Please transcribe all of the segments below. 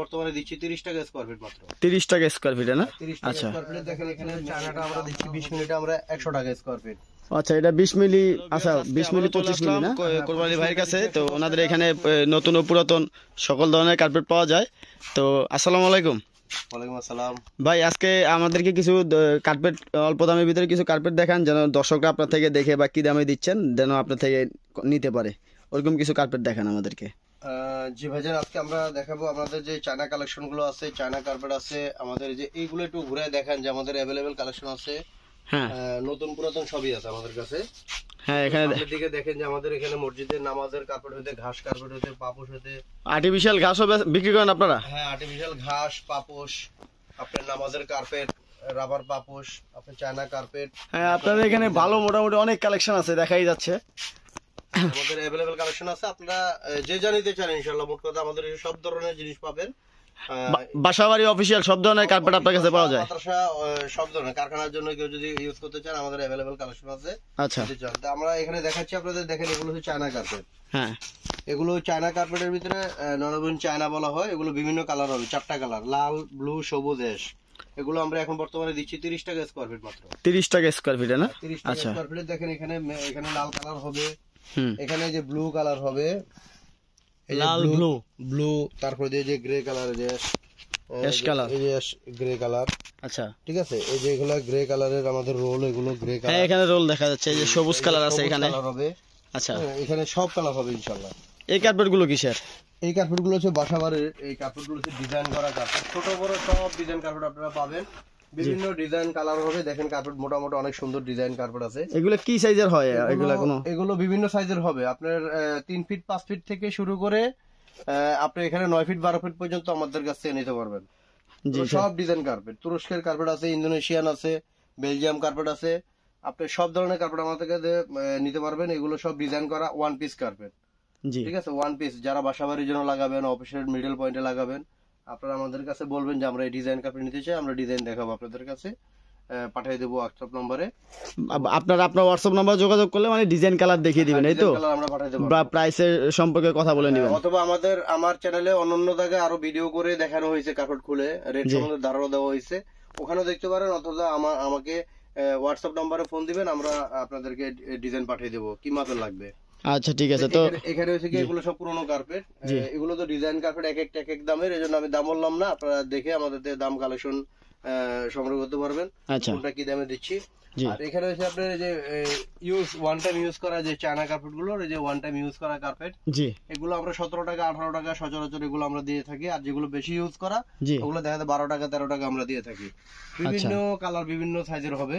বর্তমানে দিচ্ছি 30 টাকা স্কয়ার ফিট মাত্র। 30 টাকা স্কয়ার ফিট না? 30 টাকা স্কয়ার ফিট। দেখেন এখানে চায়নাটা আমরা দিচ্ছি 20 মিনিটে আমরা 100 টাকা স্কয়ার ফিট। আচ্ছা, এটা 20 মিলি, আচ্ছা 20 মিলি 25 মিলি না? কোরবানি ভাইয়ের কাছে তো ওনাদের এখানে নতুন ও পুরাতন সকল ধরনের কার্পেট পাওয়া যায়। তো আসসালামু আলাইকুম। ওয়ালাইকুম আসসালাম ভাই, আজকে আমাদেরকে কিছু কার্পেট অল্প দামের ভিতরে কিছু কার্পেট দেখান, যেন দর্শকরা আপনার থেকে দেখে বা কি দামে দিচ্ছেন যেন আপনার থেকে নিতে পারে, ওরকম কিছু কার্পেট দেখান আমাদেরকে। জি ভাইজান, আজকে আমরা দেখাবো আমাদের যে চায়না কালেকশন গুলো আছে, চায়না কার্পেট আছে আমাদের, যে এইগুলো একটু ঘুরে দেখান যে আমাদের অ্যাভেলেবেল কালেকশন আছে। হ্যাঁ, নতুন পুরাতন সবই আছে আমাদের কাছে। হ্যাঁ, এখানে দিকে দেখেন যে আমাদের এখানে মসজিদের নামাজের কার্পেট হতে, ঘাস কার্পেট হতে, পাপোশ হতে, আর্টিফিশিয়াল ঘাসও বিক্রি করেন আপনারা? হ্যাঁ, আর্টিফিশিয়াল ঘাস, পাপোশ, আপনার নামাজের কার্পেট, রাবার পাপোশ, আপনার চায়না কার্পেট। হ্যাঁ, আপনাদের এখানে ভালো মোটামুটি অনেক কালেকশন আছে, দেখাই যাচ্ছে। আমাদের অ্যাভেলেবেল কালেকশন আছে, আপনারা যে যা নিতে চান ইনশাআল্লাহ মোট কথা আমাদের সব ধরনের জিনিস পাবেন। বাসাবাড়ি অফিসিয়াল সব ধরনের কার্পেট আপনার কাছে পাওয়া যায়? মাদ্রাসা সব ধরনের, কারখানার জন্য কেউ যদি ইউজ করতে চান আমাদের অ্যাভেলেবেল কালেকশন আছে। আচ্ছা, তো আমরা এখানে দেখাচ্ছি আপনাদের, দেখেন এগুলো হচ্ছে চায়না কার্পেট। হ্যাঁ, এগুলো চায়না কার্পেটের ভিতরে নরবীন চায়না বলা হয়। এগুলো বিভিন্ন কালার হবে, 4টা কালার, লাল, ব্লু, সবুজ, অ্যাশ। এগুলো আমরা এখন বর্তমানে দিচ্ছি 30 টাকা স্কয়ার ফিট মাত্র। 30 টাকা স্কয়ার ফিট না? 30 টাকা আচ্ছা, স্কয়ার ফিট। দেখেন এখানে লাল কালার হবে, এখানে যে ব্লু কালার হবে, লাল ব্লু, তারপর দিয়ে যে গ্রে কালার, যে অ্যাশ কালার, এই যে অ্যাশ গ্রে কালার। আচ্ছা, ঠিক আছে, এই যে এগুলো গ্রে কালারের আমাদের রোল, এগুলো গ্রে কালার। হ্যাঁ, এখানে রোল দেখা যাচ্ছে, এই যে সবুজ কালার আছে এখানে হবে। আচ্ছা, এখানে সব কালার হবে ইনশাআল্লাহ। এই কার্পেট গুলো কিসের? এই কার্পেট গুলো হচ্ছে বাসাবাড়ির, এই কার্পেট গুলো হচ্ছে ডিজাইন করা কার্পেট, ছোট বড় সব ডিজাইন কার্পেট আপনারা পাবেন। বিভিন্ন ডিজাইন কালার হবে। দেখেন কার্পেট মোটামুটি অনেক সুন্দর ডিজাইন কার্পেট আছে। এগুলো কি সাইজের হয়? এগুলো বিভিন্ন সাইজের হবে, আপনার 3 ফিট 5 ফিট থেকে শুরু করে আপনি এখানে 9 ফিট 12 ফিট পর্যন্ত আমাদের কাছ থেকে নিতে পারবেন। সব ডিজাইন কার্পেট, তুরস্কের কার্পেট আছে, ইন্দোনেশিয়ান আছে, বেলজিয়াম কার্পেট আছে। আপনি সব ধরনের কার্পেট আমাদের কাছে নিতে পারবেন। এগুলো সব ডিজাইন করা ওয়ান পিস কার্পেট। ঠিক আছে, ওয়ান পিস, যারা বাসাবাড়ির জন্য লাগাবেন, অফিসের মিডল পয়েন্টে লাগাবেন, আপনারা আমাদের কাছে বলবেন যে আমরা এই ডিজাইন কার্পেট নিতে চাই, আমরা ডিজাইন দেখাবো আপনাদের কাছে, পাঠিয়ে দেবো হোয়াটসঅ্যাপ নম্বরে। আপনার হোয়াটসঅ্যাপ নাম্বার যোগাযোগ করলে মানে ডিজাইন কালার দেখিয়ে দিবেন, এই তো? আমরা পাঠিয়ে দেবো, প্রাইসের সম্পর্কে কথা বলে নেবেন। অথবা আমার চ্যানেলে অন্যান্য জায়গায় আরো ভিডিও করে দেখানো হয়েছে, কার্পেট খুলে রেট সম্বন্ধে ধারণা দেওয়া হয়েছে, ওখানেও দেখতে পারেন। অথবা আমাকে হোয়াটসঅ্যাপ নম্বরে ফোন দিবেন, আমরা আপনাদেরকে ডিজাইন পাঠিয়ে দেবো কি মাপের লাগবে। আচ্ছা, ঠিক আছে। তো এখানে হচ্ছে কি, এগুলো সব পুরোনো কার্পেট, এগুলো তো ডিজাইন কার্পেট, এক এক দামের, এই জন্য আমি দাম বললাম না, আপনারা দেখে আমাদের দাম কালেকশন সংগ্রহ করতে পারবেন, কোনটা কি দামে দিচ্ছি। আর এখানে হচ্ছে আপনার যে ওয়ান টাইম ইউজ করা যে চায়না কার্পেট গুলো, যে ওয়ান টাইম ইউজ করা কার্পেট, এগুলো আমরা 17 টাকা 18 টাকা সচরাচর এগুলো আমরা দিয়ে থাকি। আর যেগুলো বেশি ইউজ করা ওগুলো দেখা যায় 12 টাকা 13 টাকা আমরা দিয়ে থাকি। বিভিন্ন কালার, বিভিন্ন সাইজের হবে,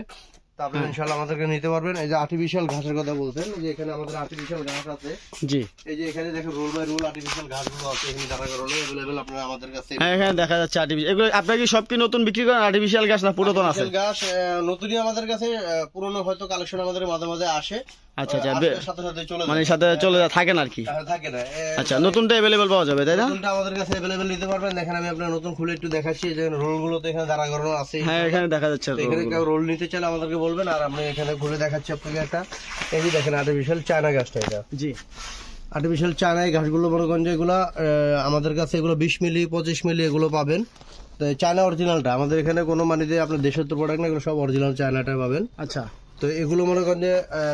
তারপরে ইনশাআল্লাহ আমাদেরকে নিতে পারবেন। এই যে আর্টিফিশিয়াল ঘাসের কথা বলছেন, যে এখানে আমাদের আর্টিফিশিয়াল ঘাস আছে। জি, এই যে এখানে দেখেন রোল বাই রোল আর্টিফিশিয়াল ঘাসগুলো আছে, এখানে যারা রোলে अवेलेबल আপনারা আমাদের কাছে। হ্যাঁ, এখানে দেখা যাচ্ছে আর্টিফিশিয়াল। এগুলো আপনারা কি সব কি নতুন বিক্রি করেন আর্টিফিশিয়াল ঘাস, না পুরাতন আছে? ঘাস নতুনই আমাদের কাছে, পুরনো হয়তো কালেকশন আমাদের মাঝে মাঝে আসে। আচ্ছা, আচ্ছা, সাথে সাথে চলে যায়, মানে সাথে চলে যায়, থাকে না আর কি? থাকে না। আচ্ছা, নতুনটা अवेलेबल পাওয়া যাবে তাই না? নতুনটা আমাদের কাছে अवेलेबल নিতে পারবেন। দেখেন আমি আপনাদের নতুন খুলে একটু দেখাচ্ছি, যে রোল গুলো তো এখানে দাঁড়া করানো আছে। হ্যাঁ, এখানে দেখা যাচ্ছে। এখানে কেউ রোল নিতে চাইলে আমাদেরকে বলবেন, আর আমরা এখানে খুলে দেখাচ্ছি আপনাকে একটা। এই যে দেখেন আর্টিফিশিয়াল চায়না ঘাসটা, এটা জি আর্টিফিশিয়াল চায়না ঘাসগুলো মনে করেন যে এগুলো আমাদের কাছে এগুলো 20 মিলি 25 মিলি এগুলো পাবেন। তো চায়না অরিজিনালটা আমাদের এখানে কোনো মানে যে আপনার দেশের তো প্রোডাক্ট না, এগুলো সব অরিজিনাল চায়নাটা পাবেন। আচ্ছা, তো এগুলো মনে করেন যে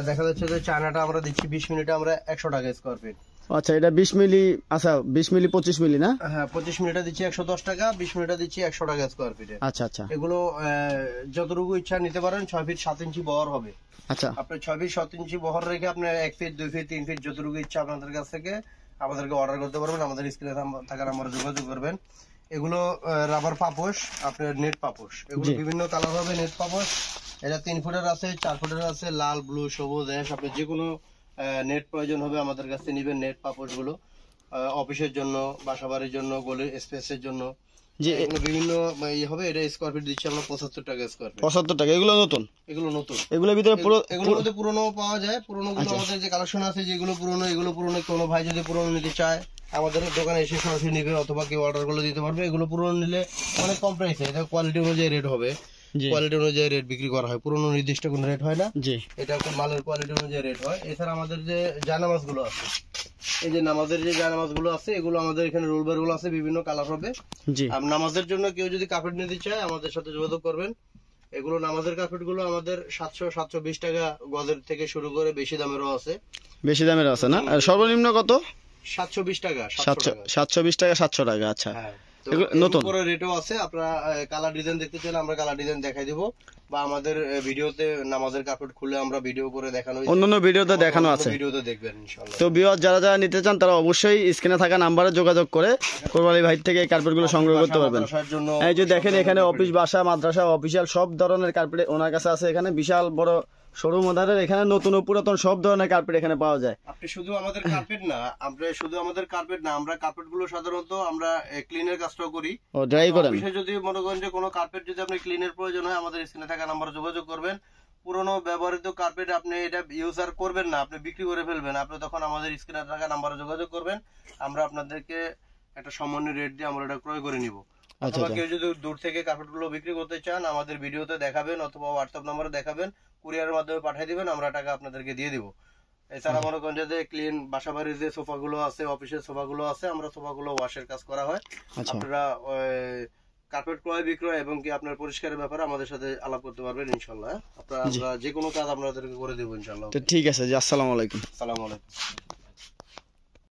দেখা যাচ্ছে যে চায়নাটা আমরা দিচ্ছি 20 মিনিটে আমরা 100 টাকা স্কয়ার ফিট। আচ্ছা, এটা 20 মিলি, আচ্ছা 20 মিলি 25 মিলি না? হ্যাঁ, 25 মিনিটে দিচ্ছি 110 টাকা, 20 মিনিটে দিচ্ছি 100 টাকা স্কয়ার ফিটে। আচ্ছা, আচ্ছা, এগুলো যতটুকু ইচ্ছা নিতে পারেন। 6 ফিট 7 ইঞ্চি বহর হবে। আচ্ছা, আপনি 6 ফিট 7 ইঞ্চি বহর রেখে আপনি 1 ফিট 2 ফিট 3 ফিট যতটুকু ইচ্ছা আপনাদের কাছ থেকে আমাদেরকে অর্ডার করতে পারবেন। আমাদের স্ক্রিনে থাকা নাম্বারে যোগাযোগ করবেন। এগুলো রাবার পাপোশ, আপনার নেট পাপোশ, এগুলো বিভিন্ন কালার হবে। নেট পাপোশ এটা 3 ফুটের আছে, 4 ফুটের আছে, লাল, ব্লু, সবুজ, অ্যাশ। আপনি যে কোনো নেট প্রয়োজন হবে আমাদের কাছ থেকে নিবেন। নেট পাপোশ গুলো অফিসের জন্য, বাসাবাড়ির জন্য, গলির স্পেসের জন্য, বিভিন্ন হবে। এটা স্কয়ার ফিট দিচ্ছি আমরা 75 টাকা স্কয়ার ফিট। 75 টাকা। এগুলো নতুন? এগুলো নতুন। এগুলোর ভিতরে এগুলোর মধ্যে পুরনো পাওয়া যায়। পুরনো গুলো আমাদের যে কালেকশন আছে, যেগুলো পুরনো, এগুলো পুরনো। কোনো ভাই যদি পুরনো নিতে চায় আমাদের দোকানে এসে সরাসরি নিবে, অথবা কেউ অর্ডার করলে দিতে পারবে। এগুলো পুরনো নিলে অনেক কম প্রাইসে, এটা কোয়ালিটি অনুযায়ী রেট হবে। কোয়ালিটি অনুযায়ী রেট বিক্রি করা হয়, পুরনো নির্দিষ্ট কোনো রেট হয় না। এটা মালের কোয়ালিটি অনুযায়ী রেট হয়। এছাড়া আমাদের যে জায়নামাজ গুলো আছে, এই যে নামাজের যে জায়নামাজ গুলো আছে এগুলো আমাদের এখানে রোল বাই রোল আছে, বিভিন্ন কালার হবে। জি, আর নামাজের জন্য কেউ যদি কার্পেট নিতে চায় আমাদের সাথে যোগাযোগ করবেন। এগুলো নামাজের কার্পেট গুলো আমাদের 700-720 টাকা গজের থেকে শুরু করে বেশি দামেরও আছে। বেশি দামের আছে না? আর সর্বনিম্ন কত? 720 টাকা। 720 টাকা, 700 টাকা। আচ্ছা, নতুন করে রেটও আছে। আপনারা কালার ডিজাইন দেখতে চাইলে আমরা কালার ডিজাইন দেখাই দিব, বা আমাদের ভিডিওতে নামাজের কার্পেট খুলে আমরা ভিডিও করে দেখানো হয়েছে, অন্যান্য ভিডিওতে দেখানো আছে, ভিডিওতে দেখবেন ইনশাআল্লাহ। তো ভিউয়ার যারা যারা নিতে চান তারা অবশ্যই স্ক্রিনে থাকা নাম্বারে যোগাযোগ করে কোরবান আলী ভাই থেকে এই কার্পেটগুলো সংগ্রহ করতে পারবেন। এই যে দেখেন এখানে অফিস, বাসা, মাদ্রাসা, অফিসিয়াল সব ধরনের কার্পেট ওনার কাছে আছে। এখানে বিশাল বড় শোরুম ওনাদের, এখানে নতুন ও পুরাতন সব ধরনের কার্পেট এখানে পাওয়া যায়। আপনি শুধু আমাদের কার্পেট না, আমরা কার্পেট গুলো সাধারণত আমরা ক্লিনের কাজটাও করি। ও, ড্রাই করেন। বিশেষ যদি মনে করেন যে কোনো কার্পেট যদি আপনি ক্লিনের প্রয়োজন হয় আমাদের স্ক্রিনে থাকা নাম্বারে যোগাযোগ করবেন। পুরনো ব্যবহৃত কার্পেট আপনি এটা ইউজ আর করবেন না, আপনি বিক্রি করে ফেলবেন, আপনি তখন আমাদের স্ক্রিনে থাকা নাম্বারে যোগাযোগ করবেন। আমরা আপনাদেরকে একটা সম্মানীয় রেট দিয়ে আমরা এটা ক্রয় করে নিব। অথবা কেউ যদি দূর থেকে কার্পেট গুলো বিক্রি করতে চান আমাদের ভিডিওতে দেখাবেন অথবা হোয়াটসঅ্যাপ নাম্বারে দেখাবেন, কুরিয়ারের মাধ্যমে পাঠিয়ে দিবেন, আমরা টাকা আপনাদেরকে দিয়ে দিব। এছাড়া মনে করেন যে ক্লিন বাসা বাড়ির যে সোফা গুলো আছে, অফিসের সোফা গুলো আছে, আমরা সোফা গুলো ওয়াশের কাজ করা হয়। আপনারা কার্পেট ক্রয় বিক্রয় এবং কি আপনার পরিষ্কারের ব্যাপারে আমাদের সাথে আলাপ করতে পারবেন ইনশাআল্লাহ। আমরা যে কোনো কাজ আপনাদেরকে করে দেবো ইনশাআল্লাহ। ঠিক আছে জি, আসসালামু আলাইকুম। আসসালামু আলাইকুম।